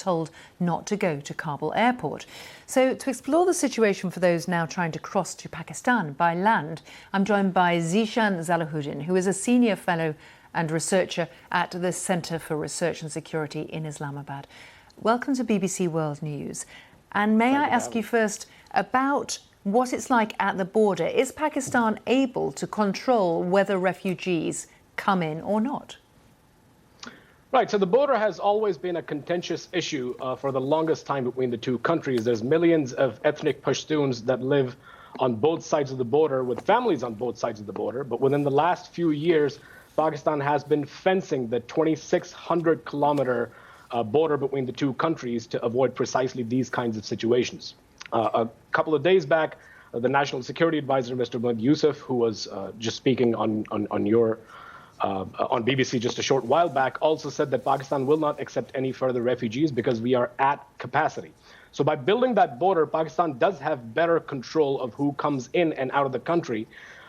told not to go to Kabul airport. So to explore the situation for those now trying to cross to Pakistan by land, I'm joined by Zeeshan Salahuddin, who is a senior fellow and researcher at the Centre for Research and Security in Islamabad. Welcome to BBC World News. And may I ask you first about what it's like at the border. Is Pakistan able to control whether refugees come in or not? Right, so the border has always been a contentious issue for the longest time between the two countries. There's millions of ethnic Pashtuns that live on both sides of the border with families on both sides of the border. But within the last few years, Pakistan has been fencing the 2,600-kilometer border between the two countries to avoid precisely these kinds of situations. A couple of days back, the National Security Advisor, Mr. Mohammed Yusuf, who was just speaking on BBC just a short while back, also said that Pakistan will not accept any further refugees because we are at capacity. So by building that border, Pakistan does have better control of who comes in and out of the country.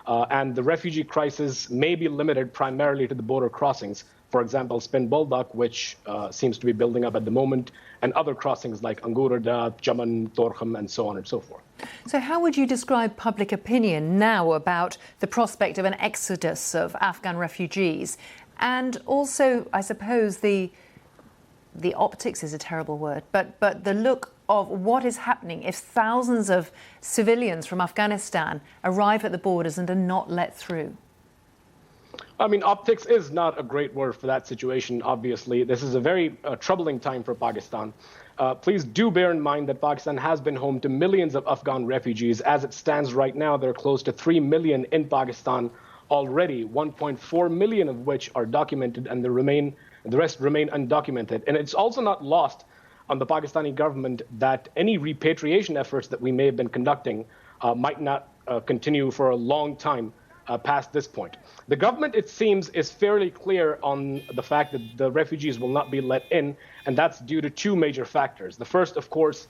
And the refugee crisis may be limited primarily to the border crossings. For example, Spin Boldak, which seems to be building up at the moment, and other crossings like Angurada, Chaman, Torkham, and so on and so forth. So how would you describe public opinion now about the prospect of an exodus of Afghan refugees? And also, I suppose, the optics is a terrible word, but the look of what is happening if thousands of civilians from Afghanistan arrive at the borders and are not let through? I mean, optics is not a great word for that situation, obviously. This is a very troubling time for Pakistan. Please do bear in mind that Pakistan has been home to millions of Afghan refugees. As it stands right now, there are close to 3 million in Pakistan already, 1.4 million of which are documented, and the rest remain undocumented. And it's also not lost on the Pakistani government that any repatriation efforts that we may have been conducting might not continue for a long time past this point. The government, it seems, is fairly clear on the fact that the refugees will not be let in, and that's due to two major factors. The first, of course,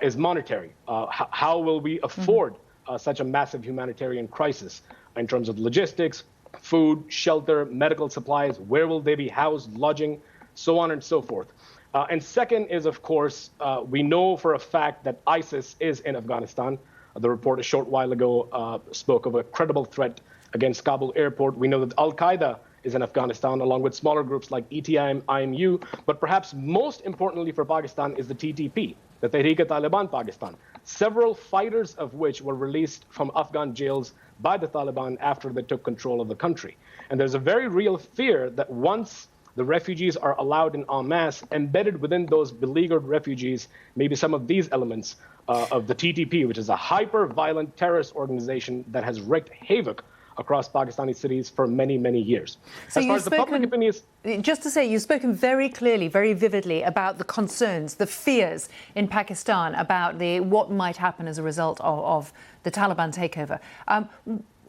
is monetary. How will we afford such a massive humanitarian crisis in terms of logistics, food, shelter, medical supplies? Where will they be housed, lodging, so on and so forth? And second is, of course, we know for a fact that ISIS is in Afghanistan. The report a short while ago spoke of a credible threat against Kabul airport. We know that Al-Qaeda is in Afghanistan, along with smaller groups like ETIM, IMU. But perhaps most importantly for Pakistan is the TTP, the Tehreek-e-Taliban Pakistan, several fighters of which were released from Afghan jails by the Taliban after they took control of the country. And there's a very real fear that once the refugees are allowed en masse, embedded within those beleaguered refugees, maybe some of these elements of the TTP, which is a hyper-violent terrorist organization that has wreaked havoc across Pakistani cities for many, many years. So as far as the public opinion is... Just to say, you've spoken very clearly, very vividly about the concerns, the fears in Pakistan about what might happen as a result of the Taliban takeover.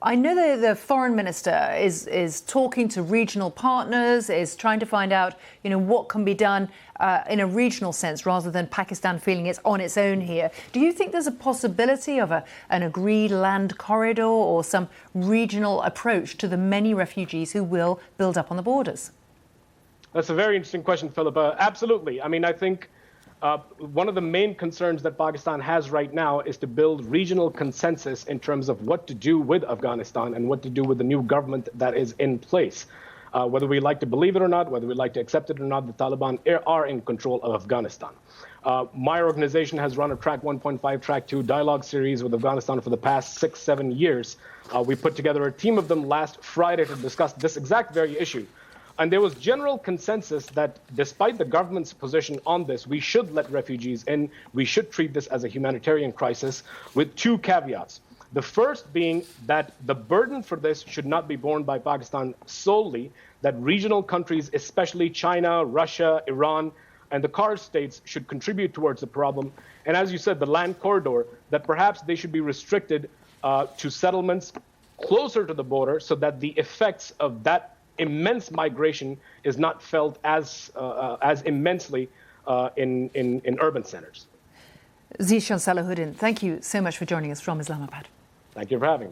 I know that the foreign minister is talking to regional partners, is trying to find out, what can be done in a regional sense rather than Pakistan feeling it's on its own here. Do you think there's a possibility of an agreed land corridor or some regional approach to the many refugees who will build up on the borders? That's a very interesting question, Philippa. Absolutely. I mean, I think one of the main concerns that Pakistan has right now is to build regional consensus in terms of what to do with Afghanistan and what to do with the new government that is in place. Whether we like to believe it or not, whether we like to accept it or not, the Taliban are in control of Afghanistan. My organization has run a Track 1.5, Track 2 dialogue series with Afghanistan for the past 6-7 years. We put together a team of them last Friday to discuss this exact very issue. And there was general consensus that despite the government's position on this, we should let refugees in. We should treat this as a humanitarian crisis with two caveats. The first being that the burden for this should not be borne by Pakistan solely, that regional countries, especially China, Russia, Iran, and the CARS states should contribute towards the problem. And as you said, the land corridor, that perhaps they should be restricted to settlements closer to the border so that the effects of that immense migration is not felt as immensely in urban centers. Zeeshan Salahuddin, thank you so much for joining us from Islamabad. Thank you for having me.